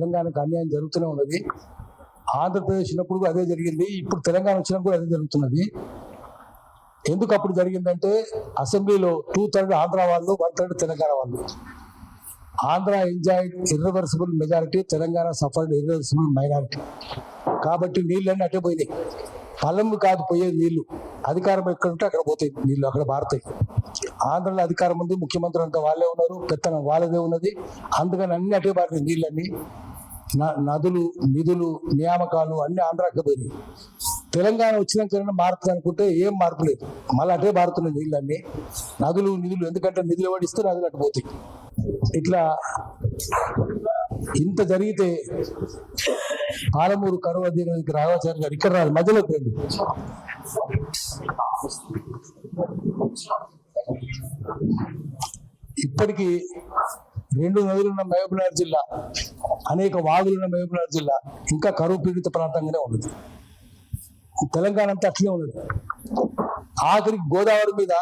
తెలంగాణకు అన్యాయం జరుగుతూనే ఉన్నది. ఆంధ్రప్రదేశ్ ఉన్నప్పుడు అదే జరిగింది, ఇప్పుడు తెలంగాణ వచ్చినప్పుడు కూడా అదే జరుగుతున్నది. ఎందుకు అప్పుడు జరిగిందంటే అసెంబ్లీలో 2/3 ఆంధ్ర వాళ్ళు, 1/3 తెలంగాణ వాళ్ళు. Andhra enjoyed irreversible majority, Telangana suffered irreversible minority. కాబట్టి నీళ్ళన్నీ అట్టే పోయినాయి. పల్లెము కాదు పోయేది నీళ్లు. అధికారం ఎక్కడ ఉంటే అక్కడ పోతాయి నీళ్లు, అక్కడ బారుతాయి. ఆంధ్రలో అధికారం ఉంది, ముఖ్యమంత్రి అంతా వాళ్ళే ఉన్నారు, పెత్తనం వాళ్ళదే ఉన్నది. అందుకని అన్ని అటే బారినాయి నీళ్ళన్నీ. నదులు, నిధులు, నియామకాలు అన్ని ఆంధ్రాకి పోయినాయి. తెలంగాణ వచ్చినాక మారుతుంది అనుకుంటే ఏం మార్పు లేదు, మళ్ళీ అటే బారుతున్నాయి నీళ్ళన్నీ. నదులు, నిధులు, ఎందుకంటే నిధులు ఎవడిస్తే నదులు అటు పోతాయి. ఇట్లా ఇంత జరిగితే పాలమూరు కరువు అధ్యయనానికి రాఘవాచార్య గారు ఇక్కడ రాదు, మధ్యలోకి రండి. ఇప్పటికీ 2 నదులున్న మహబూబ్నగర్ జిల్లా, అనేక వాగులున్న మహబూబ్నగర్ జిల్లా ఇంకా కరువు పీడిత ప్రాంతంగానే ఉన్నది. తెలంగాణ అంతా అట్లే ఉన్నది. ఆఖరికి గోదావరి మీద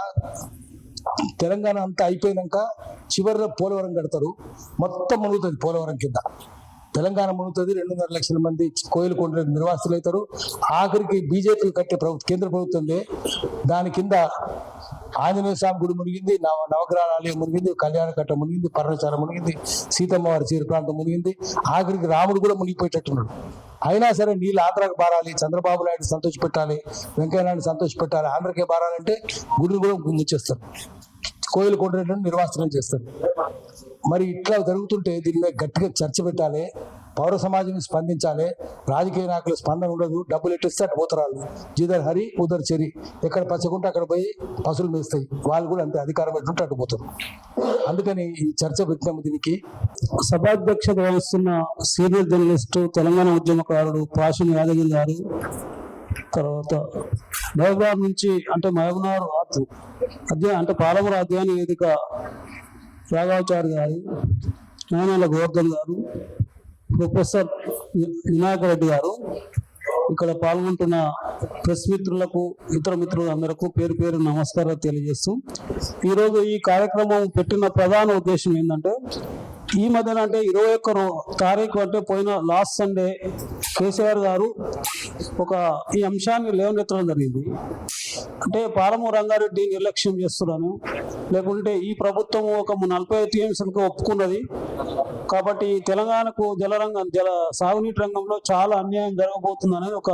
తెలంగాణ అంతా అయిపోయినాక చివరిలో పోలవరం కడతారు, మొత్తం మునుగుతుంది పోలవరం కింద. తెలంగాణ మునుగుతుంది, 2.5 లక్షల మంది కోయిలకొండ నిర్వాసితులు అవుతారు. ఆఖరికి బీజేపీ కట్టే కేంద్ర ప్రభుత్వంలో దాని కింద ఆంజనేయ స్వామి గుడి మునిగింది, నవగ్రహాల ఆలయం మునిగింది, కళ్యాణకట్ట మునిగింది, పర్ణశాల మునిగింది, సీతమ్మ వారి చీర ప్రాంతం మునిగింది. ఆఖరికి రాముడు కూడా మునిగిపోయేటట్టున్నాడు. అయినా సరే నీళ్ళు ఆంధ్రాకి బారాలి, చంద్రబాబు నాయుడు సంతోష పెట్టాలి, వెంకయ్యనాయుడు సంతోష పెట్టాలి, ఆంధ్రకే బారాలంటే గుడిని కూడా ముంచేస్తారు, కోయిలకొండ నిర్వాసనం చేస్తారు. మరి ఇట్లా జరుగుతుంటే దీని మీద గట్టిగా చర్చ పెట్టాలి, పౌర సమాజం స్పందించాలి. రాజకీయ నాయకులు స్పందన ఉండదు, డబ్బులు ఎట్టిస్తే అటు పోతారు. జిదర్ హరి ఉదర్ చెరి, ఎక్కడ పచ్చకుంటే అక్కడ పోయి పశువులు మేస్తాయి. వాళ్ళు కూడా అంతే, అధికారం పెట్టుకుంటే అటు పోతారు. అందుకని ఈ చర్చ పెట్టినాము. దీనికి సభాధ్యక్షత వహిస్తున్న సీనియర్ జర్నలిస్టు, తెలంగాణ ఉద్యమకారుడు పాషిని యాదగిరి గారు, తర్వాత మహబూబ్నగర్ నుంచి అంటే మహబూబ్నగర్ అంటే పాలమూరు అధ్యయన వేదిక రాఘవాచార్య గారు, నానాల గోవర్ధన్ గారు, ప్రొఫెసర్ వినాయక రెడ్డి గారు, ఇక్కడ పాల్గొంటున్న ప్రెస్ మిత్రులకు, ఇతర మిత్రులందరికీ పేరు పేరు నమస్కారాలు తెలియజేస్తూ, ఈరోజు ఈ కార్యక్రమం పెట్టిన ప్రధాన ఉద్దేశం ఏంటంటే, ఈ మధ్యన అంటే 21 తారీఖు అంటే పోయిన లాస్ట్ సండే కేసీఆర్ గారు ఈ అంశాన్ని లేవనెత్తడం జరిగింది. అంటే పాలమూరు రంగారెడ్డి నిర్లక్ష్యం చేస్తున్నాను, లేకుంటే ఈ ప్రభుత్వం ఒక 45 టీఎంసీలకు ఒప్పుకున్నది కాబట్టి తెలంగాణకు సాగునీటి రంగంలో చాలా అన్యాయం జరగబోతుంది అనేది ఒక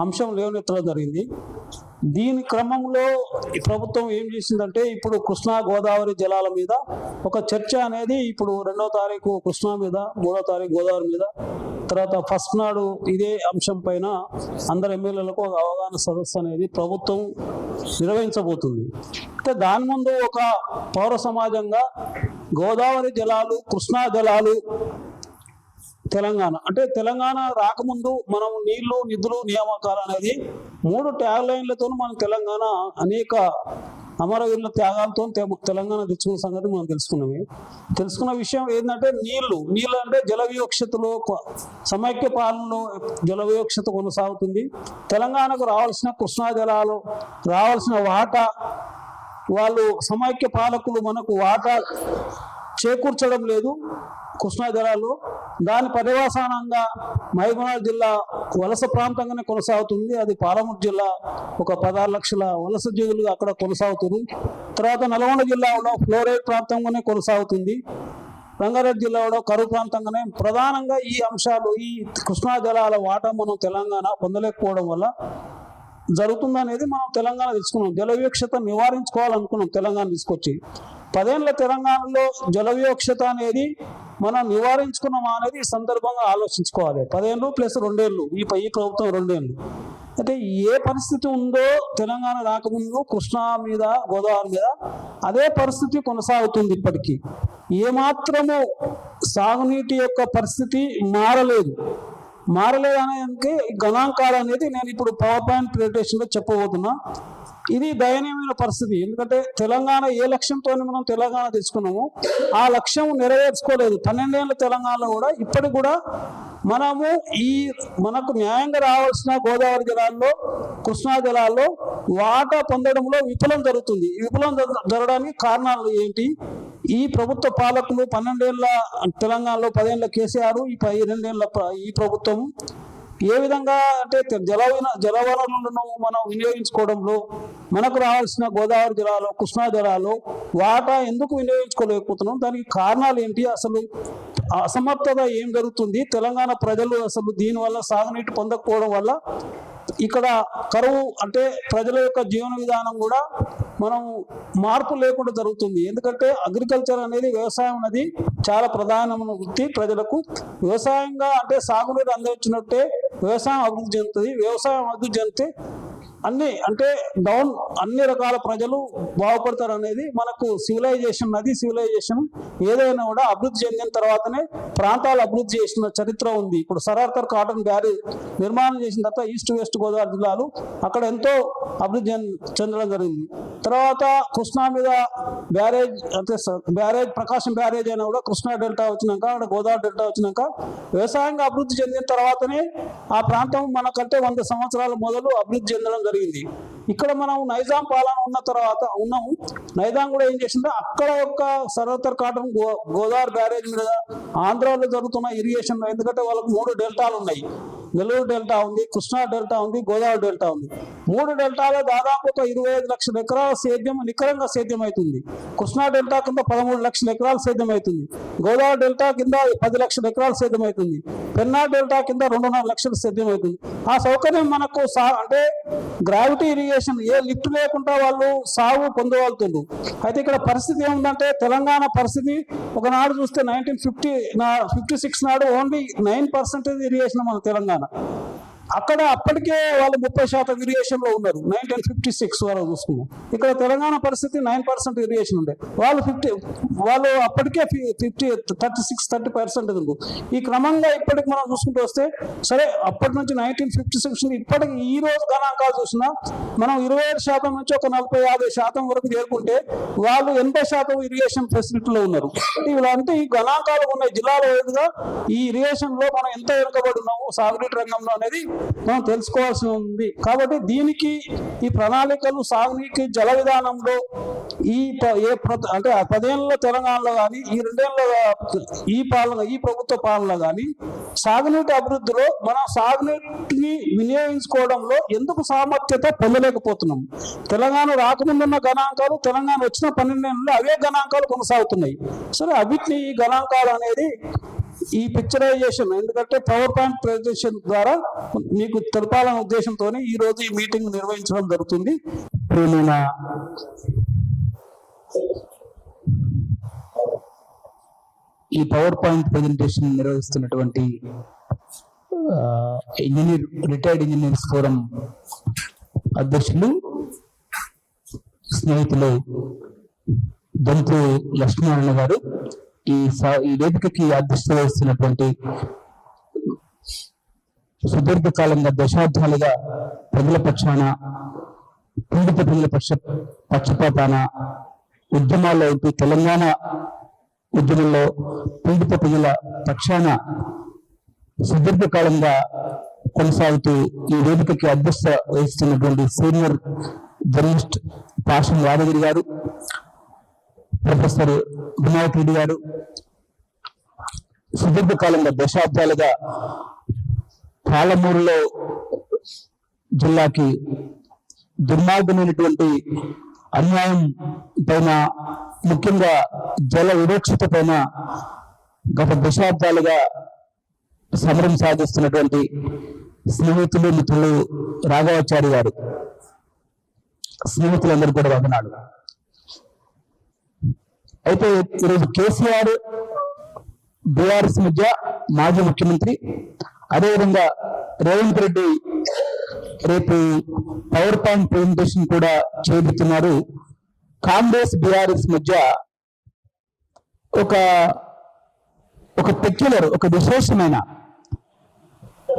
అంశం లేవనెత్తడం జరిగింది. దీని క్రమంలో ఈ ప్రభుత్వం ఏం చేసిందంటే, ఇప్పుడు కృష్ణా గోదావరి జలాల మీద ఒక చర్చ అనేది ఇప్పుడు 2వ తారీఖు కృష్ణా మీద, 3వ తారీఖు గోదావరి మీద, తర్వాత ఫస్ట్ నాడు ఇదే అంశం పైన అందరు ఎమ్మెల్యేలకు ఒక అవగాహన సదస్సు అనేది ప్రభుత్వం నిర్వహించబోతుంది. అంటే దాని ముందు ఒక పౌర సమాజంగా గోదావరి జలాలు, కృష్ణా జలాలు, తెలంగాణ అంటే తెలంగాణ రాకముందు మనం నీళ్లు, నిధులు, నియామకాలు అనేది 3 ట్యాగ్ లైన్లతో మనం తెలంగాణ అనేక అమరవీరుల త్యాగాలతో తెలంగాణ తెచ్చుకున్న సంగతి మనం తెలుసుకున్న విషయం ఏంటంటే, నీళ్లు అంటే జల వివక్షతలో, సమైక్య పాలనలో జల వివక్షత కొనసాగుతుంది. తెలంగాణకు రావాల్సిన కృష్ణా జలాలు రావాల్సిన వాటా వాళ్ళు సమైక్య పాలకులు మనకు వాటా చేకూర్చడం లేదు కృష్ణా జలాలు. దాని పర్యవసానంగా మహబూబ్నగర్ జిల్లా వలస ప్రాంతంగానే కొనసాగుతుంది. అది పాలమూరు జిల్లా ఒక 16 లక్షల వలస జీవులు అక్కడ కొనసాగుతుంది. తర్వాత నల్గొండ జిల్లాలో ఫ్లోరైడ్ ప్రాంతంగానే కొనసాగుతుంది. రంగారెడ్డి జిల్లాలో కరువు ప్రాంతంగానే. ప్రధానంగా ఈ అంశాలు, ఈ కృష్ణా జలాల వాటా మనం తెలంగాణ పొందలేకపోవడం వల్ల జరుగుతుందనేది మనం తెలంగాణ తెలుసుకున్నాం. జల వివక్షత నివారించుకోవాలనుకున్నాం తెలంగాణ తీసుకొచ్చి. 10 ఏళ్ల తెలంగాణలో జల వివక్షత అనేది మనం నివారించుకున్నామా అనేది ఈ సందర్భంగా ఆలోచించుకోవాలి. 10 ఏళ్ళు ప్లస్ 2 ఏళ్ళు, ఈ ప్రభుత్వం 2 ఏళ్ళు. అంటే ఏ పరిస్థితి ఉందో తెలంగాణ రాకముందు కృష్ణా మీద, గోదావరి మీద అదే పరిస్థితి కొనసాగుతుంది. ఇప్పటికీ ఏమాత్రము సాగునీటి యొక్క పరిస్థితి మారలేదు అనేది గణాంకాలు అనేది నేను ఇప్పుడు పవర్ పాయింట్ ప్రెజెంటేషన్లో చెప్పబోతున్నా. ఇది దయనీయమైన పరిస్థితి. ఎందుకంటే తెలంగాణ ఏ లక్ష్యంతో మనం తెలంగాణ తెచ్చుకున్నామో ఆ లక్ష్యం నెరవేర్చుకోలేదు. 12 ఏళ్ల తెలంగాణలో కూడా ఇప్పటికి కూడా మనకు న్యాయంగా రావాల్సిన గోదావరి జలాల్లో, కృష్ణా జలాల్లో వాటా పొందడంలో విఫలం జరుగుతుంది. ఈ విఫలం జరగడానికి కారణాలు ఏంటి? ఈ ప్రభుత్వ పాలకులు 12 ఏళ్ళ తెలంగాణలో 10 ఏళ్ళ కేసీఆర్, ఈ 2 ఏళ్ళ ఈ ప్రభుత్వం ఏ విధంగా అంటే జలవనరులను మనం వినియోగించుకోవడంలో మనకు రావాల్సిన గోదావరి జలాలు, కృష్ణా జలాలు వాటా ఎందుకు వినియోగించుకోలేకపోతున్నాం, దానికి కారణాలు ఏంటి, అసలు అసమర్థత ఏం జరుగుతుంది, తెలంగాణ ప్రజలు అసలు దీనివల్ల సాగునీటి పొందకపోవడం వల్ల ఇక్కడ కరువు అంటే ప్రజల యొక్క జీవన విధానం కూడా మనం మార్పు లేకుండా జరుగుతుంది. ఎందుకంటే అగ్రికల్చర్ అనేది, వ్యవసాయం అనేది చాలా ప్రధానమైన వృత్తి ప్రజలకు. వ్యవసాయంగా అంటే సాగునీరు అందించినట్టే వ్యవసాయం అభివృద్ధి చెందుతుంది. వ్యవసాయం అభివృద్ధి చెందితే అన్ని రకాల ప్రజలు బాగుపడతారు అనేది మనకు సివిలైజేషన్. నది సివిలైజేషన్ ఏదైనా కూడా అభివృద్ధి చెందిన తర్వాతనే ప్రాంతాలు అభివృద్ధి చేసిన చరిత్ర ఉంది. ఇప్పుడు సరార్కర్ కాటన్ బ్యారేజ్ నిర్మాణం చేసిన తర్వాత ఈస్ట్ వెస్ట్ గోదావరి జిల్లాలు అక్కడ ఎంతో అభివృద్ధి చెందడం జరిగింది. తర్వాత కృష్ణా మీద బ్యారేజ్ ప్రకాశం బ్యారేజ్ అయినా కూడా కృష్ణా డెల్టా వచ్చినాక, అక్కడ గోదావరి డెల్టా వచ్చినాక వ్యవసాయంగా అభివృద్ధి చెందిన తర్వాతనే ఆ ప్రాంతం మనకంటే 100 సంవత్సరాల మొదలు అభివృద్ధి చెందడం జరిగింది. ఇక్కడ మనం నైజాం పాలన ఉన్న తర్వాత ఉన్నాము. నైజాం కూడా ఏం చేసిందో అక్కడ యొక్క సరార్కర్ కాటన్ గోదావరి బ్యారేజ్ మీద ఆంధ్రాలో జరుగుతున్న ఇరిగేషన్, ఎందుకంటే వాళ్ళకు 3 డెల్టాలు ఉన్నాయి. నెల్లూరు డెల్టా ఉంది, కృష్ణా డెల్టా ఉంది, గోదావరి డెల్టా ఉంది. 3 డెల్టాలో దాదాపు ఒక 25 లక్షల ఎకరాల సేద్యం నికరంగా సేద్యమవుతుంది. కృష్ణా డెల్టా కింద 13 లక్షల ఎకరాలు సేద్యమవుతుంది. గోదావరి డెల్టా కింద 10 లక్షల ఎకరాలు సేద్యమవుతుంది. పెన్నా డెల్టా కింద 2.5 లక్షలు సేద్యమవుతుంది. ఆ సౌకర్యం మనకు అంటే గ్రావిటీ ఇరిగేషన్ ఏ లిఫ్ట్ లేకుండా వాళ్ళు సాగు పొందగలుగుతుండ్రు. అయితే ఇక్కడ పరిస్థితి ఏముందంటే తెలంగాణ పరిస్థితి ఒకనాడు చూస్తే 1956 నాడు ఓన్లీ 9% ఇరిగేషన్ మన తెలంగాణ. అక్కడ అప్పటికే వాళ్ళు 30% ఇరిగేషన్ లో ఉన్నారు. 1956 వరకు చూసుకున్నాం. ఇక్కడ తెలంగాణ పరిస్థితి 9% ఇరిగేషన్ ఉండే, వాళ్ళు అప్పటికే 30% ఈ క్రమంగా ఇప్పటికి మనం చూసుకుంటూ వస్తే సరే అప్పటి నుంచి 1956 ఇప్పటికి ఈ రోజు గణాంకాలు చూసినా మనం 27% నుంచి ఒక 40-50% వరకు చేరుకుంటే వాళ్ళు 80% ఇరిగేషన్ ఫెసిలిటీలో ఉన్నారు. ఇలాంటి ఈ గణాంకాలు ఉన్నాయి జిల్లాలో ఏదుగా ఈ ఇరిగేషన్ లో మనం ఎంత వెనుకబడి ఉన్నాము సాగునీటి రంగంలో అనేది మనం తెలుసుకోవాల్సి ఉంది. కాబట్టి దీనికి ఈ ప్రణాళికలు సాగునీటి జల విధానంలో అంటే 10 ఏళ్ళ తెలంగాణలో కానీ ఈ 2 ఏళ్ళ ఈ ప్రభుత్వ పాలనలో కానీ సాగునీటి అభివృద్ధిలో మనం సాగునీటిని వినియోగించుకోవడంలో ఎందుకు సామర్థ్యత పొందలేకపోతున్నాం. తెలంగాణ రాకముందున్న గణాంకాలు, తెలంగాణ వచ్చిన 12 ఏళ్ళలో అవే గణాంకాలు కొనసాగుతున్నాయి. సరే అవిటిని ఈ గణాంకాలు అనేది ఈ పిక్చరైజేషన్, ఎందుకంటే పవర్ పాయింట్ ప్రెజెంటేషన్ ద్వారా మీకు తెలపాలనే ఉద్దేశంతో ఈ రోజు ఈ మీటింగ్ నిర్వహించడం జరుగుతుంది. ఈ పవర్ పాయింట్ ప్రెజెంటేషన్ నిర్వహిస్తున్నటువంటి రిటైర్డ్ ఇంజనీర్స్ ఫోరం అధ్యక్షులు స్నేహితులు దొంతు లక్ష్మీనారాయణ గారు, ఈ వేదికకి అధ్యక్షత వహిస్తున్నటువంటి సుదీర్ఘకాలంగా దశాబ్దాలుగా ప్రజల పక్షాన, పీడిత ప్రజల పక్షపాతాన ఉద్యమాల్లో తెలంగాణ ఉద్యమంలో పీడిత ప్రజల పక్షాన సుదీర్ఘకాలంగా కొనసాగుతూ ఈ వేదికకి అధ్యక్షత వహిస్తున్నటువంటి సీనియర్ జర్నలిస్ట్ పాషం యాదగిరి గారు, ప్రొఫెసర్ వినాయక్ రెడ్డి గారు సుదీర్ఘకాలంగా దశాబ్దాలుగా పాలమూరులో జిల్లాకి దుర్మార్గమైనటువంటి అన్యాయం పైన, ముఖ్యంగా జల వివక్షత పైన గత దశాబ్దాలుగా సమరం సాగిస్తున్నటువంటి స్నేహితులు మిత్రులు రాఘవాచారి గారు, స్నేహితులందరూ కూడా వందనాలు. అయితే ఈరోజు కేసీఆర్ బీఆర్ఎస్ మధ్య మాజీ ముఖ్యమంత్రి, అదేవిధంగా రేవంత్ రెడ్డి రేపు పవర్ పాయింట్ ప్రెజెంటేషన్ కూడా చేయబోతున్నారు. కాంగ్రెస్ బీఆర్ఎస్ మధ్య ఒక పెక్యులర్, ఒక విశేషమైన,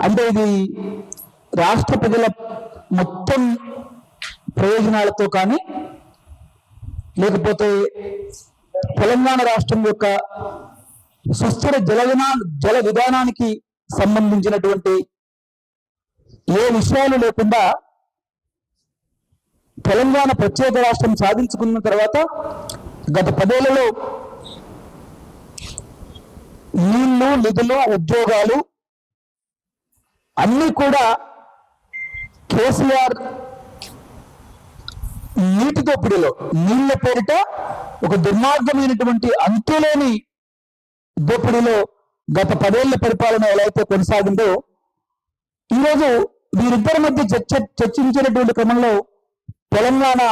అంటే ఇది రాష్ట్ర ప్రజల మొత్తం ప్రయోజనాలతో కానీ లేకపోతే తెలంగాణ రాష్ట్రం యొక్క సుస్థిర జల విధానానికి సంబంధించినటువంటి ఏ విషయాలు లేకుండా తెలంగాణ ప్రత్యేక రాష్ట్రం సాధించుకున్న తర్వాత గత 10 ఏళ్లలో నీళ్లు, నిధులు, ఉద్యోగాలు అన్నీ కూడా కేసీఆర్ నీటి దోపిడీలో నీళ్ల పేరిట ఒక దుర్మార్గమైనటువంటి అంతులేని దోపిడీలో గత 10 ఏళ్ల పరిపాలన ఎలా అయితే కొనసాగిందో, ఈరోజు వీరిద్దరి మధ్య చర్చించినటువంటి క్రమంలో తెలంగాణ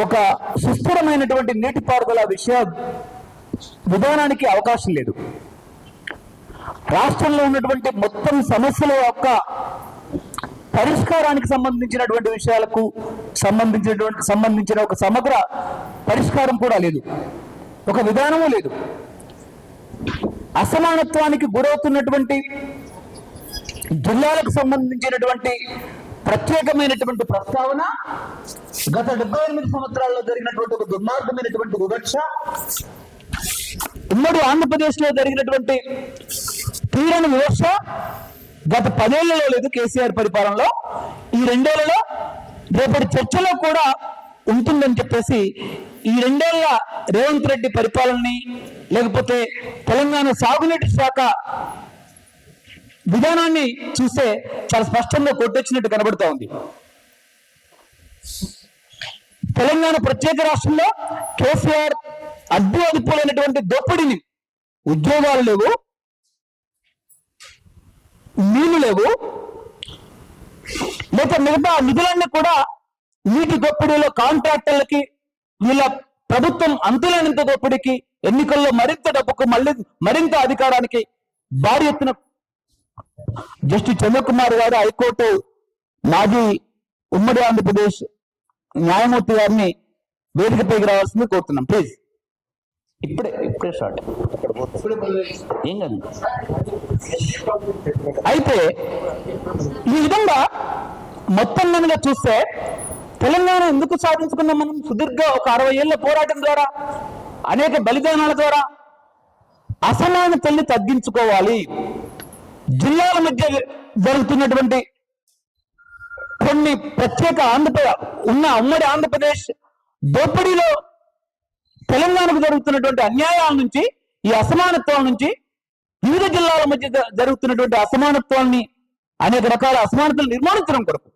ఒక సుస్థిరమైనటువంటి నీటిపారుదల విధానానికి అవకాశం లేదు. రాష్ట్రంలో ఉన్నటువంటి మొత్తం సమస్యల యొక్క పరిష్కారానికి సంబంధించినటువంటి విషయాలకు సంబంధించిన ఒక సమగ్ర పరిష్కారం కూడా లేదు, ఒక విధానము లేదు. అసమానత్వానికి గురవుతున్నటువంటి జిల్లాలకు సంబంధించినటువంటి ప్రత్యేకమైనటువంటి ప్రస్తావన గత 78 సంవత్సరాల్లో జరిగినటువంటి ఒక దుర్మార్గమైనటువంటి వివక్ష, ఉమ్మడి ఆంధ్రప్రదేశ్ లో జరిగినటువంటి తీరని వివక్ష గత 10 ఏళ్లలో లేదు. కేసీఆర్ పరిపాలనలో ఈ 2 ఏళ్లలో రేపటి చర్చలో కూడా ఉంటుందని చెప్పేసి ఈ 2 ఏళ్ల రేవంత్ రెడ్డి పరిపాలనని, లేకపోతే తెలంగాణ సాగునీటి శాఖ విధానాన్ని చూస్తే చాలా స్పష్టంగా కొట్టొచ్చినట్టు కనబడుతూ ఉంది. తెలంగాణ ప్రత్యేక రాష్ట్రంలో కేసీఆర్ అడ్డుపోలేనటువంటి దోపిడీని, ఉద్యోగాలు లేవు, నీళ్లు లేవు, లేక మిగతా నిధులన్నీ కూడా నీటి దోపిడీలో కాంట్రాక్టర్లకి, వీళ్ళ ప్రభుత్వం అంతులేనంత దోపిడీకి, ఎన్నికల్లో మరింత డబ్బుకు, మరింత అధికారానికి భారీ ఎత్తున జస్టిస్ చంద్రకుమార్ గారు, హైకోర్టు మాజీ ఉమ్మడి ఆంధ్రప్రదేశ్ న్యాయమూర్తి గారిని వేదికపైకి రావాల్సింది కోరుతున్నాం. ప్లీజ్. ఇప్పుడే షార్ట్ ఏం కాదు. అయితే ఈ విధంగా మొత్తం మీద చూస్తే తెలంగాణ ఎందుకు సాధించుకున్నాం మనం? సుదీర్ఘ ఒక 60 ఏళ్ల పోరాటం ద్వారా, అనేక బలిదానాల ద్వారా అసమానతల్ని తగ్గించుకోవాలి. జిల్లాల మధ్య జరుగుతున్నటువంటి కొన్ని ప్రత్యేక ఉమ్మడి ఆంధ్రప్రదేశ్ దోపిడీలో తెలంగాణకు జరుగుతున్నటువంటి అన్యాయాల నుంచి, ఈ అసమానత్వాల నుంచి, వివిధ జిల్లాల మధ్య జరుగుతున్నటువంటి అసమానత్వాన్ని, అనేక రకాల అసమానతలు నిర్మాణించడం కొరకు.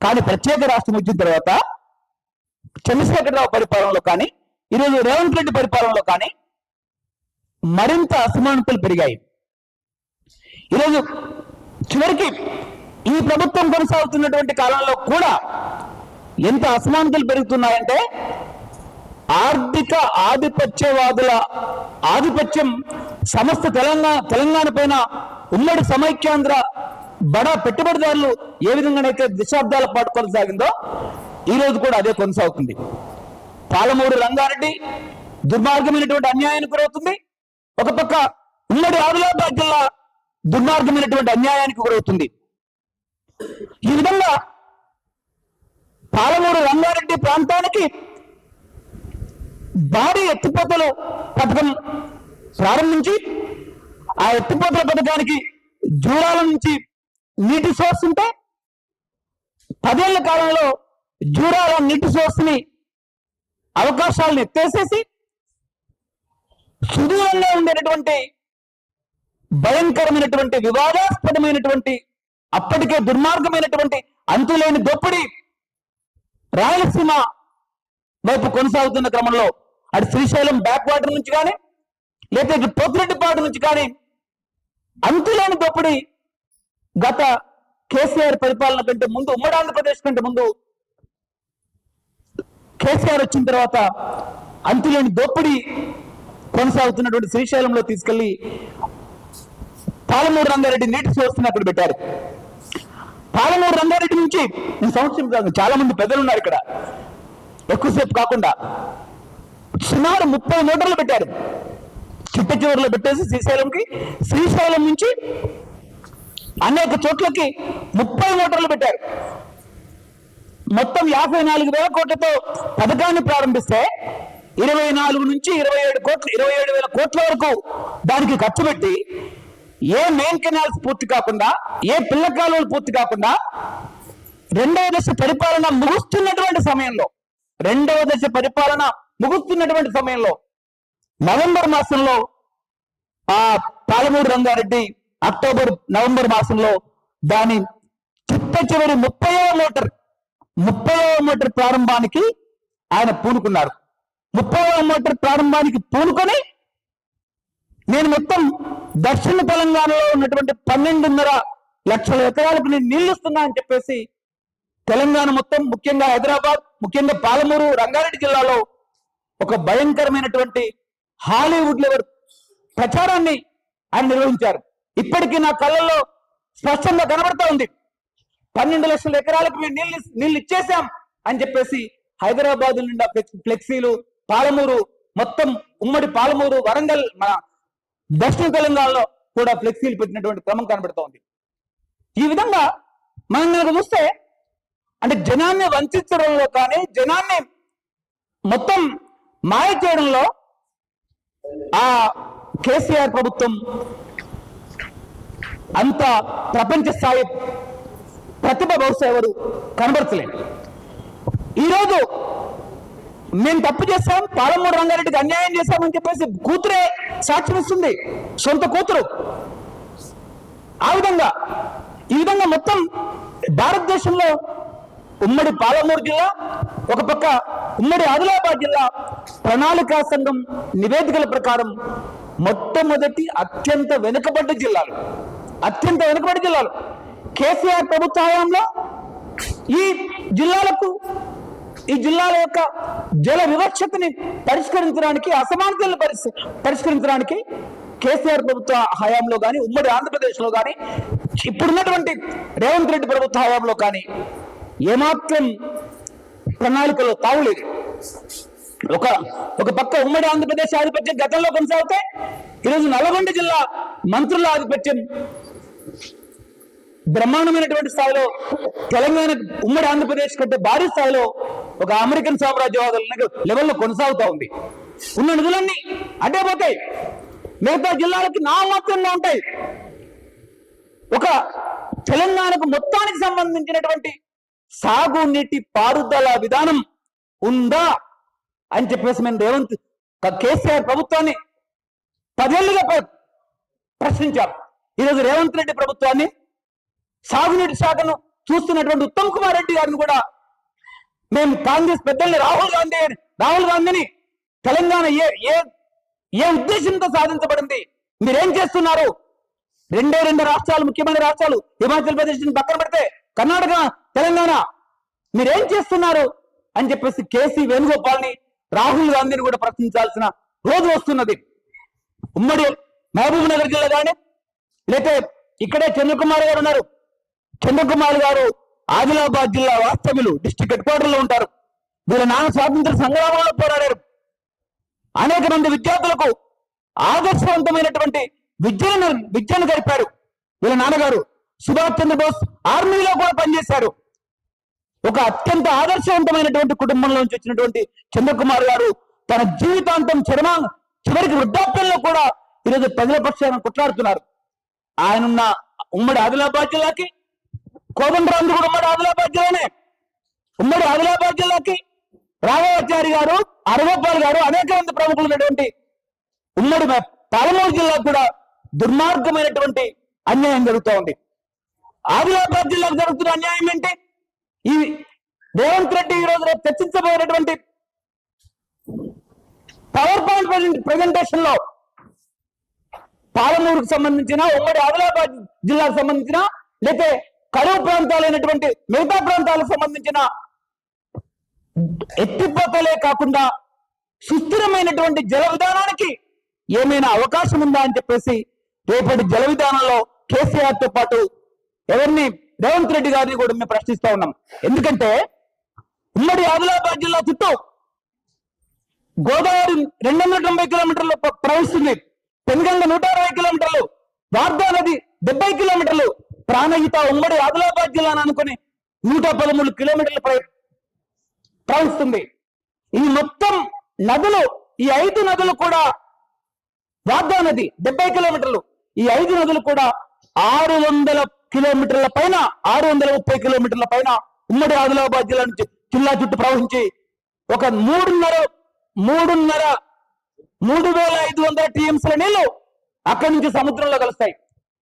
కానీ ప్రత్యేక రాష్ట్రం వచ్చిన తర్వాత చంద్రశేఖరరావు పరిపాలనలో కానీ, ఈరోజు రేవంత్ రెడ్డి పరిపాలనలో కానీ మరింత అసమానతలు పెరిగాయి. ఈరోజు చివరికి ఈ ప్రభుత్వం కొనసాగుతున్నటువంటి కాలంలో కూడా ఎంత అసమానతలు పెరుగుతున్నాయంటే, ఆర్థిక ఆధిపత్యవాదుల ఆధిపత్యం సమస్త తెలంగాణ పైన ఉమ్మడి సమైక్యాంధ్ర బడా పెట్టుబడిదారులు ఏ విధంగానైతే దశాబ్దాల పాటు కొనసాగిందో, ఈరోజు కూడా అదే కొనసాగుతుంది. పాలమూరు రంగారెడ్డి దుర్మార్గమైనటువంటి అన్యాయానికి గురవుతుంది. ఒక పక్క ఉమ్మడి ఆదిలాబాద్ జిల్లా దుర్మార్గమైనటువంటి అన్యాయానికి గురవుతుంది. ఈ విధంగా పాలమూరు రంగారెడ్డి ప్రాంతానికి భారీ ఎత్తిపోతలు పథకం ప్రారంభించి, ఆ ఎత్తిపోతల పథకానికి జూరాల నుంచి నీటి సోర్స్ ఉంటే 10 ఏళ్ల కాలంలో జూరాల నీటి సోర్స్ ని అవకాశాలను ఎత్తేసేసి సుదూరంలో ఉండేటటువంటి భయంకరమైనటువంటి, వివాదాస్పదమైనటువంటి, అప్పటికే దుర్మార్గమైనటువంటి అంతులేని దోపిడీ రాయలసీమ వైపు కొనసాగుతున్న క్రమంలో అటు శ్రీశైలం బ్యాక్ వాటర్ నుంచి కానీ, లేదా ఇటు పోతిరెడ్డిపాడు నుంచి కానీ అంతులేని దోపిడీ గత కేసీఆర్ పరిపాలన కంటే ముందు, ఉమ్మడి ఆంధ్రప్రదేశ్ కంటే ముందు కేసీఆర్ వచ్చిన తర్వాత అంతులేని దోపిడీ కొనసాగుతున్నటువంటి శ్రీశైలంలో తీసుకెళ్లి పాలమూరు రంగారెడ్డి నీటి సోర్స్ ని అక్కడ పెట్టారు. పాలమూరు రంగారెడ్డి నుంచి సంవత్సరం కాదు, చాలా మంది పెద్దలు ఉన్నారు ఇక్కడ, ఎక్కువసేపు కాకుండా సుమారు 30 మోటార్లు పెట్టారు. చిట్ట చివరిలో పెట్టేసి శ్రీశైలం నుంచి అనేక చోట్లకి 30 మోటార్లు పెట్టారు. మొత్తం 54,000 కోట్లతో పథకాన్ని ప్రారంభిస్తే 24 నుంచి 27,000 కోట్ల వరకు దానికి ఖర్చు పెట్టి, ఏ మెయిన్ కెనాల్స్ పూర్తి కాకుండా, ఏ పిల్ల కాలువలు పూర్తి కాకుండా, రెండవ దశ పరిపాలన ముగుస్తున్నటువంటి సమయంలో నవంబర్ మాసంలో ఆ పాలమూరు రంగారెడ్డి నవంబర్ మాసంలో దాని చిట్ట చివరి 30వ మోటార్ ప్రారంభానికి ఆయన పూనుకున్నారు. 30వ మోటార్ ప్రారంభానికి పూనుకొని నేను మొత్తం దక్షిణ తెలంగాణలో ఉన్నటువంటి 12.5 లక్షల ఎకరాలకు నేను నీళ్లు ఇస్తున్నా అని చెప్పేసి తెలంగాణ మొత్తం, ముఖ్యంగా హైదరాబాద్, ముఖ్యంగా పాలమూరు రంగారెడ్డి జిల్లాలో ఒక భయంకరమైనటువంటి హాలీవుడ్ లెవెల్ ప్రచారాన్ని ఆయన నిర్వహించారు. ఇప్పటికీ నా కళ్ళల్లో స్పష్టంగా కనబడతా ఉంది. 12 లక్షల ఎకరాలకు మేము నీళ్లు ఇచ్చేసాం అని చెప్పేసి హైదరాబాద్ నుండి ఫ్లెక్సీలు, పాలమూరు మొత్తం ఉమ్మడి పాలమూరు, వరంగల్, మన దక్షిణ తెలంగాణలో కూడా ఫ్లెక్సీలు పెట్టినటువంటి క్రమం కనబడుతోంది. ఈ విధంగా మనం కనుక చూస్తే అంటే జనాన్ని వంచడంలో కానీ, జనాన్ని మొత్తం మాయ చేయడంలో ఆ కేసీఆర్ ప్రభుత్వం అంత ప్రపంచ స్థాయి ప్రతిభ బహుశా ఎవరు కనబరచలేదు. ఈరోజు మేము తప్పు చేశాం, పాలమూరు రంగారెడ్డికి అన్యాయం చేశామని చెప్పేసి కూతురే సాక్ష్యం ఇస్తుంది, సొంత కూతురు. ఈ విధంగా మొత్తం భారతదేశంలో ఉమ్మడి పాలమూరు జిల్లా, ఒక పక్క ఉమ్మడి ఆదిలాబాద్ జిల్లా ప్రణాళికా సంఘం నివేదికల ప్రకారం మొట్టమొదటి అత్యంత వెనుకబడ్డ జిల్లాలు. కేసీఆర్ ప్రభుత్వ హయాంలో ఈ జిల్లాల యొక్క జల వివక్షతని పరిష్కరించడానికి, అసమానతలను పరిష్కరించడానికి కేసీఆర్ ప్రభుత్వ హయాంలో కానీ, ఉమ్మడి ఆంధ్రప్రదేశ్ లో కానీ, ఇప్పుడున్నటువంటి రేవంత్ రెడ్డి ప్రభుత్వ హయాంలో కానీ ఏమాత్రం ప్రణాళికలో తావులేదు. ఒక పక్క ఉమ్మడి ఆంధ్రప్రదేశ్ ఆధిపత్యం గతంలో కొనసాగితే, ఈరోజు నల్గొండ జిల్లా మంత్రుల ఆధిపత్యం బ్రహ్మాండమైనటువంటి స్థాయిలో, తెలంగాణ ఉమ్మడి ఆంధ్రప్రదేశ్ కంటే భారీ స్థాయిలో ఒక అమెరికన్ సామ్రాజ్యవాదుల లెవెల్లో కొనసాగుతూ ఉంది. ఉన్న నిధులన్నీ అడ్డే పోతాయి, మిగతా జిల్లాలకి నామాత్రంగా ఉంటాయి. ఒక తెలంగాణకు మొత్తానికి సంబంధించినటువంటి సాగునీటి పారుదల విధానం ఉందా అని చెప్పేసి మేము కేసీఆర్ ప్రభుత్వాన్ని 10 ఏళ్లుగా ప్రశ్నించాం. ఈరోజు రేవంత్ రెడ్డి ప్రభుత్వాన్ని, సాగునీటి శాఖను చూస్తున్నటువంటి ఉత్తమ్ కుమార్ రెడ్డి గారిని కూడా మేము కాంగ్రెస్ పెద్దల్ని రాహుల్ గాంధీని తెలంగాణ ఏ ఉద్దేశంతో సాధించబడింది, మీరేం చేస్తున్నారు? 2 రాష్ట్రాలు, ముఖ్యమైన రాష్ట్రాలు, హిమాచల్ ప్రదేశ్ పక్కన పెడితే కర్ణాటక, తెలంగాణ, మీరేం చేస్తున్నారు అని చెప్పేసి కేసీ వేణుగోపాల్ని, రాహుల్ గాంధీని కూడా ప్రశ్నించాల్సిన రోజు వస్తున్నది. ఉమ్మడి మహబూబ్ నగర్ జిల్లా కానీ, లేకపోతే ఇక్కడే చంద్రకుమార్ గారు ఉన్నారు. చంద్రకుమార్ గారు ఆదిలాబాద్ జిల్లా వాస్తవ్యులు, డిస్ట్రిక్ట్ హెడ్ క్వార్టర్ లో ఉంటారు. వీళ్ళ నాన్న స్వాతంత్ర సంగ్రామంలో పోరాడారు. అనేక మంది విద్యార్థులకు ఆదర్శవంతమైనటువంటి విద్యను గడిపారు. వీళ్ళ నాన్నగారు సుభాష్ చంద్రబోస్ ఆర్మీలో కూడా పనిచేశారు. ఒక అత్యంత ఆదర్శవంతమైనటువంటి కుటుంబంలోంచి వచ్చినటువంటి చంద్రకుమార్ గారు తన జీవితాంతం చివరికి వృద్ధాప్యంలో కూడా ఈరోజు ప్రజల పక్షాన కొట్లాడుతున్నారు. ఆయనున్న ఉమ్మడి ఆదిలాబాద్ జిల్లాకి, కోదండరాంజు కూడా ఉమ్మడి ఆదిలాబాద్ జిల్లానే, ఉమ్మడి ఆదిలాబాద్ జిల్లాకి రాఘవాచారి గారు, అరగోపాల్ గారు, అనేక మంది ప్రముఖులు ఉన్నటువంటి ఉమ్మడి పాలమూరు జిల్లాకు కూడా దుర్మార్గమైనటువంటి అన్యాయం జరుగుతూ ఉంది. ఆదిలాబాద్ జిల్లాకు జరుగుతున్న అన్యాయం ఏంటి? ఈ రేవంత్ రెడ్డి ఈరోజు రేపు చర్చించబోయేటువంటి పవర్ పాయింట్ ప్రెజెంటేషన్ లో పాలమూరుకు సంబంధించిన, ఉమ్మడి ఆదిలాబాద్ జిల్లాకు సంబంధించిన, లేకపోతే కరువు ప్రాంతాలైనటువంటి మిగతా ప్రాంతాలకు సంబంధించిన ఎత్తిపోతలే కాకుండా సుస్థిరమైనటువంటి జల విధానానికి ఏమైనా అవకాశం ఉందా అని చెప్పేసి రేపటి జల విధానంలో కేసీఆర్ తో పాటు రేవంత్ రెడ్డి గారిని కూడా మేము ప్రశ్నిస్తా ఉన్నాం. ఎందుకంటే ఉమ్మడి ఆదిలాబాద్ జిల్లా చుట్టూ గోదావరి 290 కిలోమీటర్లు ప్రవహిస్తుంది, పెనుగంగ 160 కిలోమీటర్లు, వార్దా నది 70 కిలోమీటర్లు, ప్రాణహిత ఉమ్మడి ఆదిలాబాద్ జిల్లాను అనుకుని 113 కిలోమీటర్లు ప్రవహిస్తుంది. ఈ మొత్తం నదులు, ఈ 5 నదులు కూడా, వార్దా నది 70 కిలోమీటర్లు, ఈ 5 నదులు కూడా 600 కిలోమీటర్ల పైన, 630 కిలోమీటర్ల పైన ఉమ్మడి ఆదిలాబాద్ జిల్లా చుట్టూ ప్రవహించి ఒక 3.5 3,500 టీఎంసీల నీళ్లు అక్కడి నుంచి సముద్రంలో కలుస్తాయి.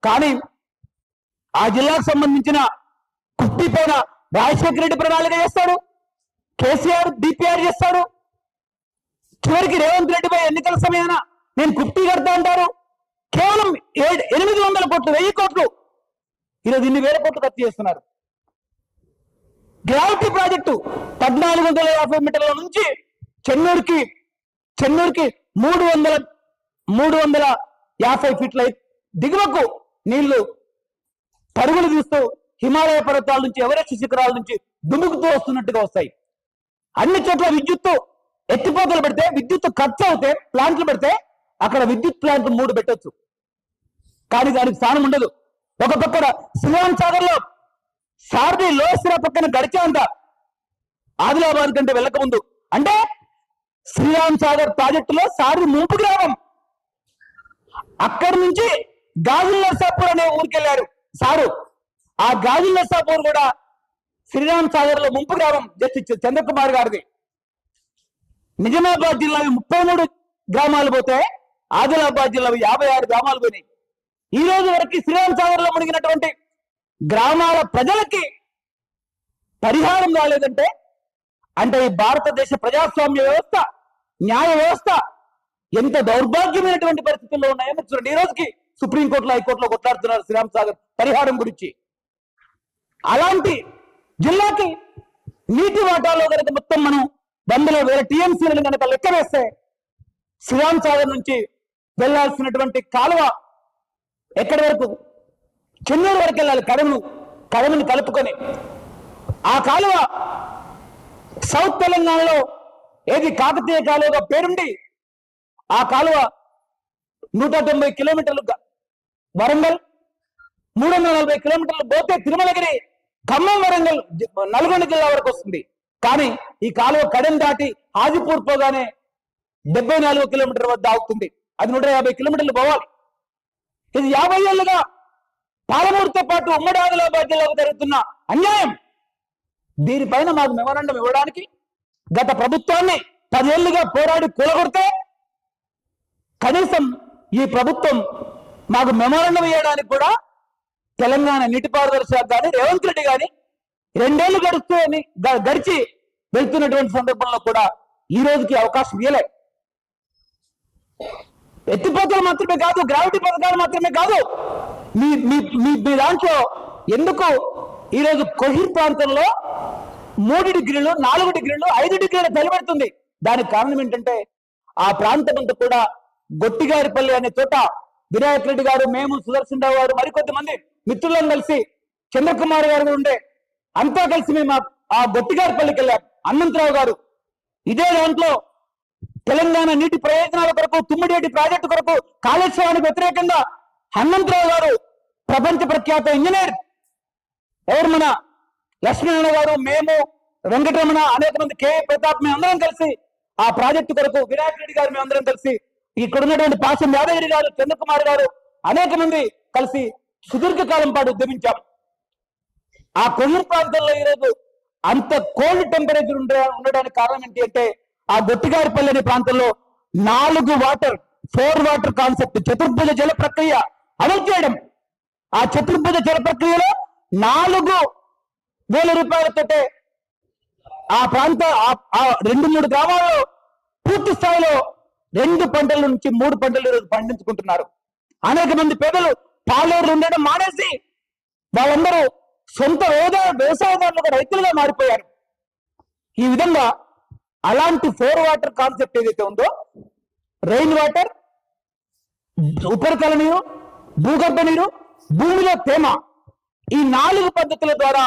కానీ ఆ జిల్లాకు సంబంధించిన కుప్పి పైన రాజశేఖర రెడ్డి ప్రణాళిక చేస్తాడు, కేసీఆర్ డిపిఆర్ చేస్తాడు, చివరికి రేవంత్ రెడ్డిపై ఎన్నికల సమయాన నేను కుప్పి కడతా అంటారు. కేవలం 800 కోట్లు 1000 కోట్లు ఈరోజు ఇన్ని వేల కోట్లు ఖర్చు చేస్తున్నారు. గ్రావిటీ ప్రాజెక్టు 1450 మీటర్ల నుంచి చెన్నూరుకి 350 ఫీట్ల దిగువకు నీళ్లు పరుగులు తీస్తూ హిమాలయ పర్వతాల నుంచి ఎవరెస్ట్ శిఖరాల నుంచి దుముకుతూ వస్తున్నట్టుగా వస్తాయి. అన్ని చోట్ల విద్యుత్తు ఎత్తిపోతలు పెడితే, విద్యుత్తు ఖర్చు అవుతే, ప్లాంట్లు పెడితే అక్కడ విద్యుత్ ప్లాంట్ 3 పెట్టొచ్చు, కానీ దానికి స్థానం ఉండదు. ఒక పక్కన శ్రీరామ్ సాగర్ లో సారథి లోయసిరా పక్కన గడిచేంత ఆదిలాబాద్ కంటే వెళ్ళక ముందు, అంటే శ్రీరామ్ సాగర్ ప్రాజెక్టులో సారథి ముంపు గ్రామం. అక్కడి నుంచి గాజుల్ నర్సాపూర్ అనే ఊరికి వెళ్ళారు సారు. ఆ గాజుల్ నర్సాపూర్ కూడా శ్రీరామ్ సాగర్ లో ముంపు గ్రామం జస్టిస్ చంద్రకుమార్ గారిది. నిజామాబాద్ జిల్లావి 33 గ్రామాలు పోతే ఆదిలాబాద్ జిల్లావి 56 గ్రామాలు పోయినాయి. ఈ రోజు వరకు శ్రీరామ్ సాగర్ లో మునిగినటువంటి గ్రామాల ప్రజలకి పరిహారం రాలేదంటే అంటే ఈ భారతదేశ ప్రజాస్వామ్య వ్యవస్థ, న్యాయ వ్యవస్థ ఎంత దౌర్భాగ్యమైనటువంటి పరిస్థితుల్లో ఉన్నాయో చూడండి. ఈ రోజుకి సుప్రీంకోర్టులో, హైకోర్టులో కొట్లాడుతున్నారు శ్రీరామ్ సాగర్ పరిహారం గురించి. అలాంటి జిల్లాకి నీటి వాటాలో కనుక మొత్తం మనం 100,000 టీఎంసీలను కనుక లెక్క వేస్తే శ్రీరామ్ సాగర్ నుంచి వెళ్లాల్సినటువంటి కాలువ ఎక్కడి వరకు? చెన్నూరు వరకు వెళ్ళాలి. కడమని కలుపుకొని ఆ కాలువ సౌత్ తెలంగాణలో ఏది కాకతీయ కాలువగా పేరుండి ఆ కాలువ 190 కిలోమీటర్లు వరంగల్, 340 కిలోమీటర్లు పోతే తిరుమలగిరి, ఖమ్మం, వరంగల్, నల్గొండ జిల్లా వరకు వస్తుంది. కానీ ఈ కాలువ కడెం దాటి హాజీపూర్ పోగానే 74 కిలోమీటర్ వద్ద ఆగుతుంది. అది 150 కిలోమీటర్లు పోవాలి. ఇది 50 ఏళ్లుగా పాలమూరుతో పాటు ఉమ్మడి ఆదిలాబాద్ జిల్లాకు జరుగుతున్న అన్యాయం. దీనిపైన మాకు మెమోరాండం ఇవ్వడానికి గత ప్రభుత్వాన్ని 10 ఏళ్లుగా పోరాడి కూలగొడితే కనీసం ఈ ప్రభుత్వం మాకు మెమోరాండం ఇవ్వడానికి కూడా తెలంగాణ నీటిపారుదల శాఖ కానీ రేవంత్ రెడ్డి కానీ 2 ఏళ్లు గడిచి వెళ్తున్నటువంటి సందర్భంలో కూడా ఈ రోజుకి అవకాశం ఇవ్వలే. ఎత్తిపోతలు మాత్రమే కాదు, గ్రావిటీ పథకాలు మాత్రమే కాదు, మీ దాంట్లో ఎందుకు ఈరోజు కొహిర్ ప్రాంతంలో 3 డిగ్రీలు 4 డిగ్రీలు 5 డిగ్రీలు చలిపెడుతుంది? దానికి కారణం ఏంటంటే ఆ ప్రాంతం అంతా కూడా గొట్టిగారిపల్లి అనే చోట వినాయక్ రెడ్డి గారు, మేము, సుదర్శన్ రావు గారు, మరికొద్ది మంది మిత్రులను కలిసి చంద్రకుమార్ గారు ఉండే అంతా కలిసి మేము ఆ గొట్టిగారిపల్లికి వెళ్ళాం. హనుమంతరావు గారు ఇదే దాంట్లో తెలంగాణ నీటి ప్రయోజనాల కొరకు, తుమ్మిడియేటి ప్రాజెక్టు కొరకు, కాళేశ్వరానికి వ్యతిరేకంగా హనుమంతరావు గారు ప్రపంచ ప్రఖ్యాత ఇంజనీర్, ఎవరు మన లక్ష్మీనారాయణ గారు, మేము, వెంకటరమణ, అనేక మంది, కే ప్రతాప్, మేము అందరం కలిసి ఆ ప్రాజెక్టు కొరకు, వినాయక్ రెడ్డి గారు మేమందరం కలిసి, ఇక్కడ ఉన్నటువంటి పాసం యాదగిరి గారు, చంద్రకుమార్ గారు, అనేక మంది కలిసి సుదీర్ఘకాలం పాటు ఉద్యమించాం. ఆ కొయ్యూరు ప్రాంతంలో ఈరోజు అంత కోల్డ్ టెంపరేచర్ ఉండడానికి కారణం ఏంటి అంటే ఆ గొట్టిగారిపల్లి అనే ప్రాంతంలో 4 వాటర్ కాన్సెప్ట్, చతుర్భుజ జల ప్రక్రియ అమలు చేయడం. ఆ చతుర్భుజ జల ప్రక్రియలో 4,000 రూపాయలతోటే ఆ ప్రాంత 2-3 గ్రామాల్లో పూర్తి స్థాయిలో 2 పంటల నుంచి 3 పంటలు ఈరోజు పండించుకుంటున్నారు. అనేక మంది పేదలు పాలేరు ఉండడం మానేసి వాళ్ళందరూ సొంత వ్యవసాయదారులుగా, రైతులుగా మారిపోయారు. ఈ విధంగా అలాంటి 4 వాటర్ కాన్సెప్ట్ ఏదైతే ఉందో, రెయిన్ వాటర్, ఉపరితల నీరు, భూగర్భ నీరు, భూమిలో తేమ, ఈ 4 పద్ధతుల ద్వారా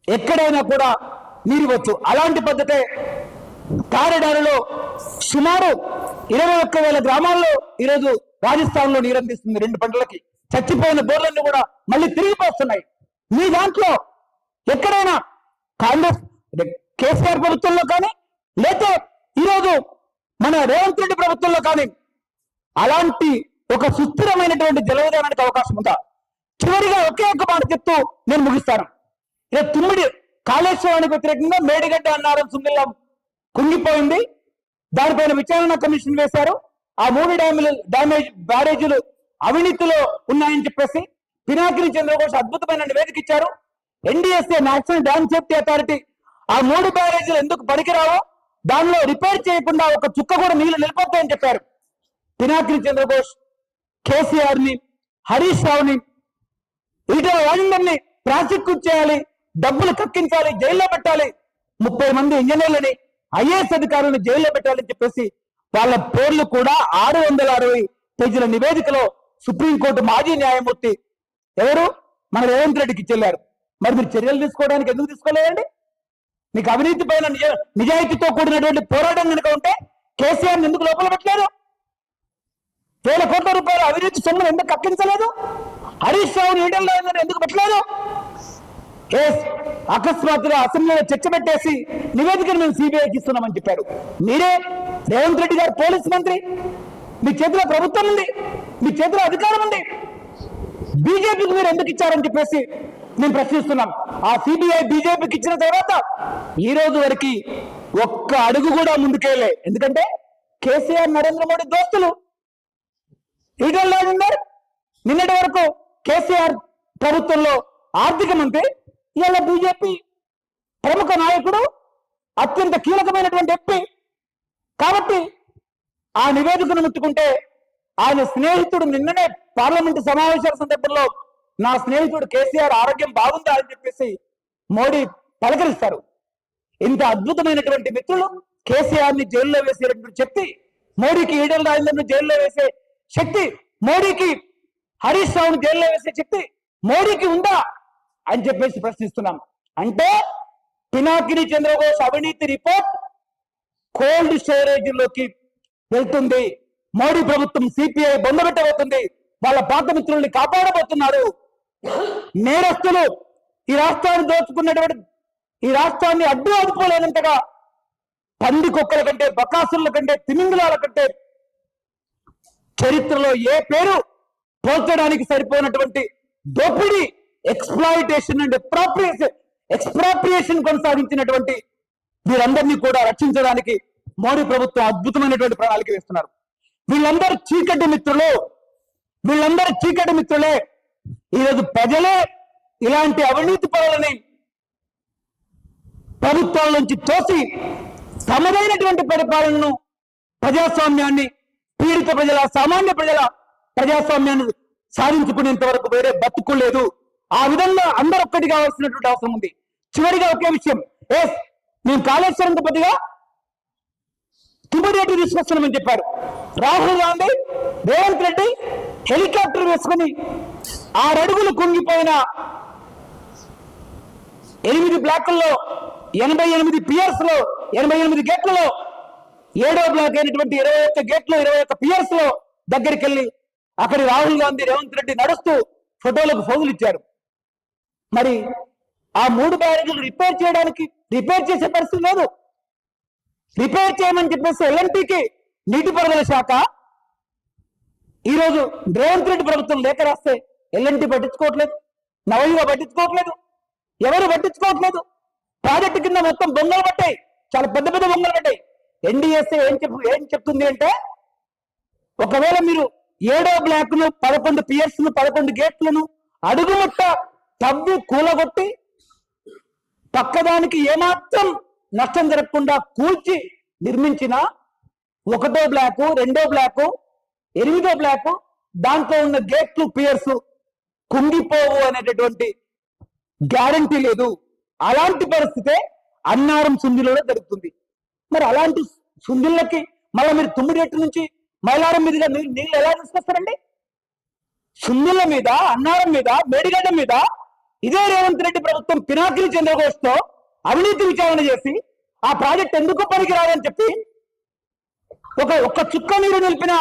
ఎక్కడైనా కూడా నీరు వచ్చు. అలాంటి పద్ధతే తారెడారిలో సుమారు 21,000 గ్రామాల్లో ఈరోజు రాజస్థాన్ లో నీరు అందిస్తుంది. 2 పంటలకి చచ్చిపోయిన బోర్లన్నీ కూడా మళ్ళీ తిరిగి పోస్తున్నాయి. మీ దాంట్లో ఎక్కడైనా కాంగ్రెస్ కేసీఆర్ ప్రభుత్వంలో కానీ, లేతే ఈరోజు మన రేవంత్ రెడ్డి ప్రభుత్వంలో కానీ అలాంటి ఒక సుస్థిరమైనటువంటి జల విధానానికి అవకాశం ఉందా? చివరిగా ఒకే ఒక్క మాట చెప్తూ నేను ముగిస్తాను. ఇక తుమ్మిడి కాళేశ్వరానికి వ్యతిరేకంగా మేడిగడ్డ అన్నారం సుందిల్లం కుంగిపోయింది. దానిపైన విచారణ కమిషన్ వేశారు. ఆ 3 బ్యారేజీలు అవినీతిలో ఉన్నాయని చెప్పేసి పినాకిని చంద్రఘోష్ అద్భుతమైన నివేదిక ఇచ్చారు. NDSA national dam safety authority ఆ 3 బ్యారేజీలు ఎందుకు పనికిరావో, దానిలో రిపేర్ చేయకుండా ఒక చుక్క కూడా నీళ్లు నిలిపోతాయని చెప్పారు. పినాకిని చంద్రఘోష్ కేసీఆర్ ని, హరీష్ రావుని, ఈటల రాజేందర్ని ప్రాసిక్యూట్ చేయాలి, డబ్బులు కక్కించాలి, జైల్లో పెట్టాలి, 30 మంది ఇంజనీర్లని, IAS అధికారులను జైల్లో పెట్టాలని చెప్పేసి వాళ్ళ పేర్లు కూడా 660 పేజీల నివేదికలో సుప్రీంకోర్టు మాజీ న్యాయమూర్తి ఎవరు మన రేవంత్ రెడ్డికి చెల్లారు. మరి మీరు చర్యలు తీసుకోవడానికి ఎందుకు తీసుకోలేదండి? మీకు అవినీతి పైన నిజాయితీతో కూడినటువంటి పోరాటం కనుక ఉంటే కేసీఆర్ ఎందుకు లోపల పెట్టలేదు? వేల కోట్ల రూపాయల అవినీతి సొమ్మును ఎందుకు కక్కించలేదు? హరీష్ రావుని ఈటెల్లో ఎందుకు పెట్టలేదు? అకస్మాత్తుగా అసెంబ్లీలో చర్చ పెట్టేసి నివేదికను మేము CBIకి ఇస్తున్నామని చెప్పారు. మీరే రేవంత్ రెడ్డి గారు పోలీస్ మంత్రి, మీ చేతిలో ప్రభుత్వం ఉంది, మీ చేతిలో అధికారం ఉంది, బీజేపీకి మీరు ఎందుకు ఇచ్చారని చెప్పేసి మేము ప్రశ్నిస్తున్నాం. ఆ CBI బీజేపీకి ఇచ్చిన తర్వాత ఈ రోజు వరకు ఒక్క అడుగు కూడా ముందుకెళ్ళే. ఎందుకంటే కేసీఆర్ నరేంద్ర మోడీ దోస్తులు. ఈటెల రాజేందర్ నిన్నటి వరకు కేసీఆర్ ప్రభుత్వంలో ఆర్థిక మంత్రి, ఇవాళ బీజేపీ ప్రముఖ నాయకుడు, అత్యంత కీలకమైనటువంటి ఎంపీ. కాబట్టి ఆ నివేదికను ముట్టుకుంటే ఆయన స్నేహితుడు నిన్ననే పార్లమెంటు సమావేశాల సందర్భంలో నా స్నేహితుడు కేసీఆర్ ఆరోగ్యం బాగుందా అని చెప్పేసి మోడీ పలకరిస్తారు. ఇంత అద్భుతమైనటువంటి మిత్రులు కేసీఆర్ ని జైల్లో వేసేటటువంటి శక్తి మోడీకి, ఈటెల రాజేందర్ను జైల్లో వేసే శక్తి మోడీకి, హరీష్ రావును జైల్లో వేసే శక్తి మోడీకి ఉందా అని చెప్పేసి ప్రశ్నిస్తున్నాం. అంటే పినాకిని చంద్రఘోష్ అవినీతి రిపోర్ట్ కోల్డ్ స్టోరేజ్లోకి వెళ్తుంది. మోడీ ప్రభుత్వం CPI బొందబెట్టబోతుంది. వాళ్ళ పాత మిత్రుల్ని కాపాడబోతున్నారు. నేరస్తులు ఈ రాష్ట్రాన్ని దోచుకున్నటువంటి, ఈ రాష్ట్రాన్ని అడ్డు అదుపులేనంతగా పంది కుక్కల కంటే, బకాసుల కంటే, తిమింగలాల కంటే చరిత్రలో ఏ పేరు పోల్చడానికి సరిపోయినటువంటి దోపిడీ, ఎక్స్ప్లాయిటేషన్ అండ్ ఎక్స్ప్రాప్రియేషన్ కొనసాగించినటువంటి వీరందరినీ కూడా రక్షించడానికి మోడీ ప్రభుత్వం అద్భుతమైనటువంటి ప్రణాళిక వేస్తున్నారు. వీళ్ళందరూ చీకటి మిత్రులే. ఈరోజు ప్రజలే ఇలాంటి అవినీతి పనులని ప్రభుత్వాల నుంచి తోసి తమదైనటువంటి పరిపాలనను, ప్రజాస్వామ్యాన్ని, పీడిత ప్రజల, సామాన్య ప్రజల ప్రజాస్వామ్యాన్ని సాధించుకునేంత వరకు వేరే బతుకు లేదు. ఆ విధంగా అందరూ ఒక్కటి కావాల్సినటువంటి అవసరం ఉంది. చివరిగా ఒకే విషయం, మేము కాళేశ్వరంతో కొద్దిగా తుమ్మడి తీసుకొస్తున్నామని చెప్పారు. రాహుల్ గాంధీ, రేవంత్ రెడ్డి హెలికాప్టర్ వేసుకుని 6 అడుగులు కుంగిపోయిన 8 బ్లాకుల్లో 88 పియర్స్ లో 88 గేట్లలో 7వ బ్లాక్ అయినటువంటి 21 గేట్లు 21 పియర్స్ లో దగ్గరికి వెళ్ళి అక్కడి రాహుల్ గాంధీ, రేవంత్ రెడ్డి నడుస్తూ ఫోటోలకు ఫోజులు ఇచ్చారు. మరి ఆ 3 బ్యారేజీలు రిపేర్ చేసే పరిస్థితి లేదు. రిపేర్ చేయమని చెప్పేసి LNTకి నీటిపారుదల శాఖ ఈరోజు రేవంత్ రెడ్డి ప్రభుత్వం లేఖ రాస్తే LNT పట్టించుకోవట్లేదు, నవయుగ పట్టించుకోవట్లేదు, ఎవరు పట్టించుకోవట్లేదు. ప్రాజెక్టు కింద మొత్తం బొంగలు పట్టాయి, చాలా పెద్ద పెద్ద బొంగలు పట్టాయి. NDSA ఏం చెప్తుంది అంటే, ఒకవేళ మీరు 7వ బ్లాక్ ను 11 పియర్స్ ను 11 గేట్లను అడుగుముట్ట తవ్వి కూలగొట్టి పక్కదానికి ఏమాత్రం నష్టం జరగకుండా కూల్చి నిర్మించిన 1వ బ్లాకు, 2వ బ్లాకు, 8వ బ్లాకు, దాంట్లో ఉన్న గేట్లు, పియర్స్ కుంగిపోవు అనేటటువంటి గ్యారంటీ లేదు. అలాంటి పరిస్థితే అన్నారం సుందిలో జరుగుతుంది. మరి అలాంటి సుందిళ్ళకి మళ్ళీ మీరు తుమ్మిడిగట్టు నుంచి మైలారం మీదుగా నీళ్ళు ఎలా తీసుకొస్తారండి? సుందిళ్ళ మీద, అన్నారం మీద, మేడిగడ్డ మీద ఇదే రేవంత్ రెడ్డి ప్రభుత్వం పినాకిని చంద్రఘోష్తో అవినీతి విచారణ చేసి ఆ ప్రాజెక్ట్ ఎందుకు పనికిరాదని చెప్పి ఒక్క చుక్క నీరు నిలిపిన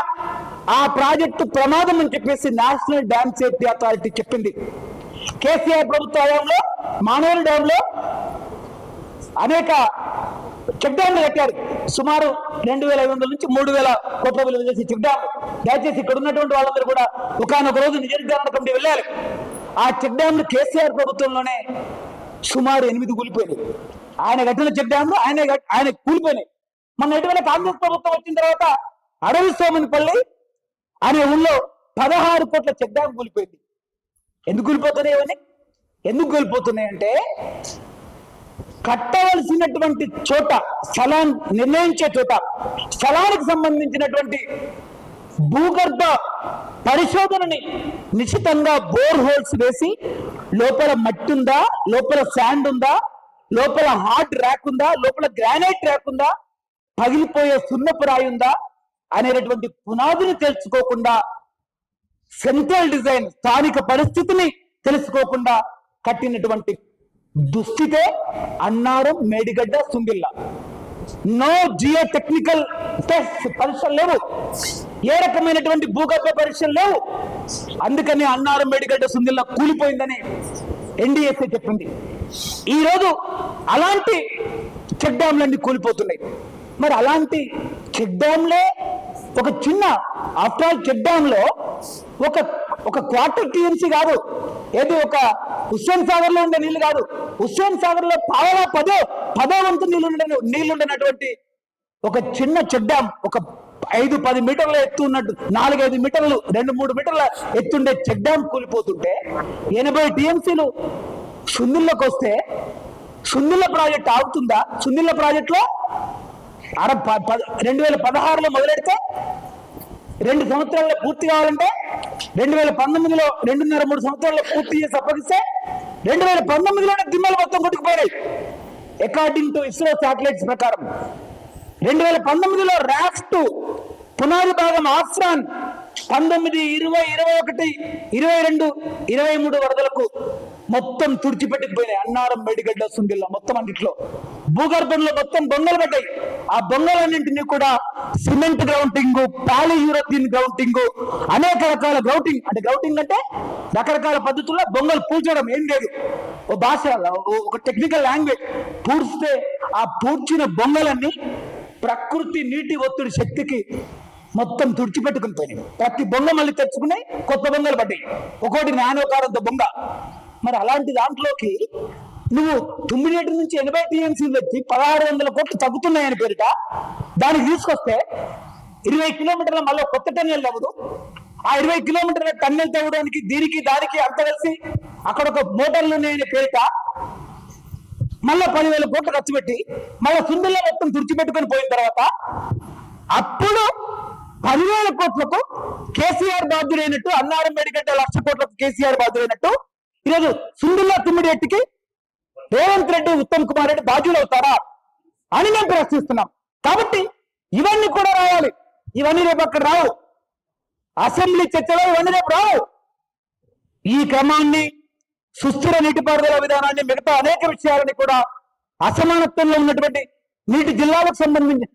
ఆ ప్రాజెక్టు ప్రమాదం అని చెప్పేసి నేషనల్ డ్యామ్ సేఫ్టీ అథారిటీ చెప్పింది. కేసీఆర్ ప్రభుత్వ హయాంలో మానేరు డ్యామ్ లో అనేక చెక్ డ్యామ్లు కట్టారు. సుమారు 2,500 నుంచి 3,000 కోట్ల విలువ చేసి చెక్ డ్యామ్. దయచేసి ఇక్కడ ఉన్నటువంటి వాళ్ళందరూ కూడా ఒకనొక రోజు నిజ నిర్ధారణ కమిటీ వెళ్ళాలి. ఆ చెక్ డ్యామ్లు కేసీఆర్ ప్రభుత్వంలోనే సుమారు 8 కూలిపోయినాయి. ఆయన కట్టిన చెక్ డ్యామ్లు ఆయన కూలిపోయినాయి. మన ఇటీవల కాంగ్రెస్ ప్రభుత్వం వచ్చిన తర్వాత అడవి సోమనిపల్లి అనే ఊళ్ళో 16 కోట్ల చెక్ డ్యామ్ కూలిపోయింది. ఎందుకు కూలిపోతున్నాయి ఇవన్నీ? ఎందుకు కూలిపోతున్నాయంటే కట్టవలసినటువంటి చోట స్థలాన్ని నిర్ణయించే చోట స్థలానికి సంబంధించినటువంటి భూగర్భ పరిశోధనని నిశ్చితంగా బోర్ హోల్స్ వేసి లోపల మట్టి ఉందా, లోపల శాండ్ ఉందా, లోపల హార్డ్ ర్యాక్ ఉందా, లోపల గ్రానైట్ ర్యాక్ ఉందా, పగిలిపోయే సున్నపు రాయి ఉందా అనేటటువంటి పునాదిని తెలుసుకోకుండా, సెంట్రల్ డిజైన్ స్థానిక పరిస్థితిని తెలుసుకోకుండా కట్టినటువంటి దుస్థితే Annaram, Medigadda, Sundilla. No geotechnical test పరీక్షలు లేవు, ఏ రకమైనటువంటి భూగర్భ పరీక్షలు లేవు. అందుకని అన్నారం, మేడిగడ్డ, సుందిల్ల కూలిపోయిందని ఎన్డీఎస్ఏ చెప్పింది. ఈరోజు అలాంటి చెక్ డ్యాంలన్నీ కూలిపోతున్నాయి. మరి అలాంటి చెక్ డ్యాంలే ఒక చిన్న, ఆఫ్టర్ ఆల్ చెక్ డ్యామ్ లో ఒక క్వార్టర్ టీఎంసీ కాదు, ఏది ఒక హుస్సేన్ సాగర్ లో ఉండే నీళ్లు కాదు, హుస్సేన్ సాగర్ లో పదో వంతు నీళ్లుండనటువంటి ఒక చిన్న చెక్ డ్యామ్, ఒక 5-10 మీటర్ల ఎత్తు ఉన్నట్టు 4-5 మీటర్లు 2-3 మీటర్ల ఎత్తుండే చెక్ డ్యామ్ కూలిపోతుంటే 80 టీఎంసీలు సుందిల్లోకి వస్తే సుందిల్ల ప్రాజెక్ట్ ఆగుతుందా? సుందిల్ల ప్రాజెక్ట్ లో 2016లో మొదలెడితే 2 సంవత్సరాల్లో పూర్తి కావాలంటే 2019లో 2.5-3 సంవత్సరాల్లో పూర్తి చేసి అప్పగిస్తే 2019లోనే దిమ్మలు మొత్తం కొట్టుకుపోయాయి. అకార్డింగ్ టు ఇస్రో శాటిలైట్స్ ప్రకారం 2019లో ర్యాక్స్ 2 పునాది భాగం ఆఫ్రాన్ 19, 20, 21, 22, 23 వరదలకు మొత్తం తుడిచిపెట్టుకుపోయినాయి. అన్నారం, మేడిగడ్డ, సుందిల్ల మొత్తం అన్నిట్లో భూగర్భంలో మొత్తం బొంగలు పడ్డాయి. ఆ బొంగలన్నింటినీ కూడా సిమెంట్ గ్రౌంటింగ్, పాలియూరథిన్ గ్రౌంటింగ్, అనేక రకాల గ్రౌటింగ్, అంటే గ్రౌటింగ్ అంటే రకరకాల పద్ధతుల్లో బొంగలు పూడ్చడం. ఏం లేదు, ఓ భాష, ఒక టెక్నికల్ లాంగ్వేజ్. పూడ్చితే ఆ పూడ్చిన బొంగలన్నీ ప్రకృతి నీటి ఒత్తిడి శక్తికి మొత్తం తుడిచిపెట్టుకుని పోయినాయి. ప్రతి బొంగ మళ్ళీ తెచ్చుకున్నాయి, కొత్త బొంగలు పడ్డాయి, ఒక్కోటి నానోకారంత బొంగ. మరి అలాంటి దాంట్లోకి నువ్వు 9 నుంచి 80 టీఎంసీలు వచ్చి 1600 కోట్లు తగ్గుతున్నాయని పేరిట దానికి తీసుకొస్తే 20 కిలోమీటర్ల మళ్ళీ కొత్త టన్నెల్ అవ్వదు. ఆ 20 కిలోమీటర్ల టన్నెల్ తవ్వడానికి దీనికి దానికి అంత కలిసి అక్కడ ఒక మోటార్లు ఉన్నాయని పేరిట మళ్ళీ 10,000 కోట్లు ఖర్చు పెట్టి మళ్ళీ సుందిల్ల మొత్తం తుడిచిపెట్టుకొని పోయిన తర్వాత అప్పుడు 10,000 కోట్లకు కేసీఆర్ బాధ్యుడైనట్టు, అన్నారం, మేడిగడ్డ 1,00,000 కోట్లకు కేసీఆర్ బాధ్యుడైనట్టు ఈరోజు సుందిల్ల తిమ్మిడిఎట్టికి రేవంత్ రెడ్డి, ఉత్తమ్ కుమార్ రెడ్డి బాధ్యులు అవుతారా అని మేము ప్రశ్నిస్తున్నాం. కాబట్టి ఇవన్నీ కూడా రావాలి. ఇవన్నీ రేపు అక్కడ రావు, అసెంబ్లీ చర్చలో ఇవన్నీ రేపు రావు. ఈ క్రమాన్ని, సుస్థిర నీటిపారుదల విధానాన్ని, మిగతా అనేక విషయాలని కూడా అసమానత్వంలో ఉన్నటువంటి నీటి జిల్లాలకు సంబంధించి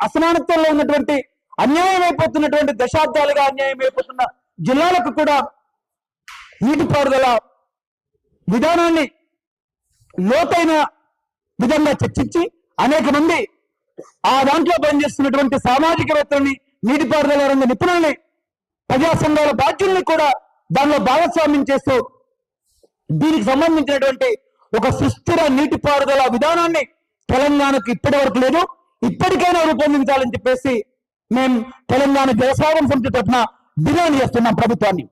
అసమానత్వంలో ఉన్నటువంటి అన్యాయం అయిపోతున్నటువంటి దశాబ్దాలుగా అన్యాయం అయిపోతున్న జిల్లాలకు కూడా నీటిపారుదల విధానాన్ని లోతైన విధంగా చర్చించి అనేక మంది ఆ దాంట్లో పనిచేస్తున్నటువంటి సామాజికవేత్తలని, నీటిపారుదల రంగ నిపుణుల్ని, ప్రజా సంఘాల బాధ్యుల్ని కూడా దానిలో భాగస్వామ్యం చేస్తూ దీనికి సంబంధించినటువంటి ఒక సుస్థిర నీటిపారుదల విధానాన్ని తెలంగాణకు ఇప్పటి వరకు లేదు, ఇప్పటికైనా రూపొందించాలని చెప్పేసి మేము తెలంగాణ జలసాగం సమితి తరఫున డిమాండ్ చేస్తున్నాం ప్రభుత్వాన్ని.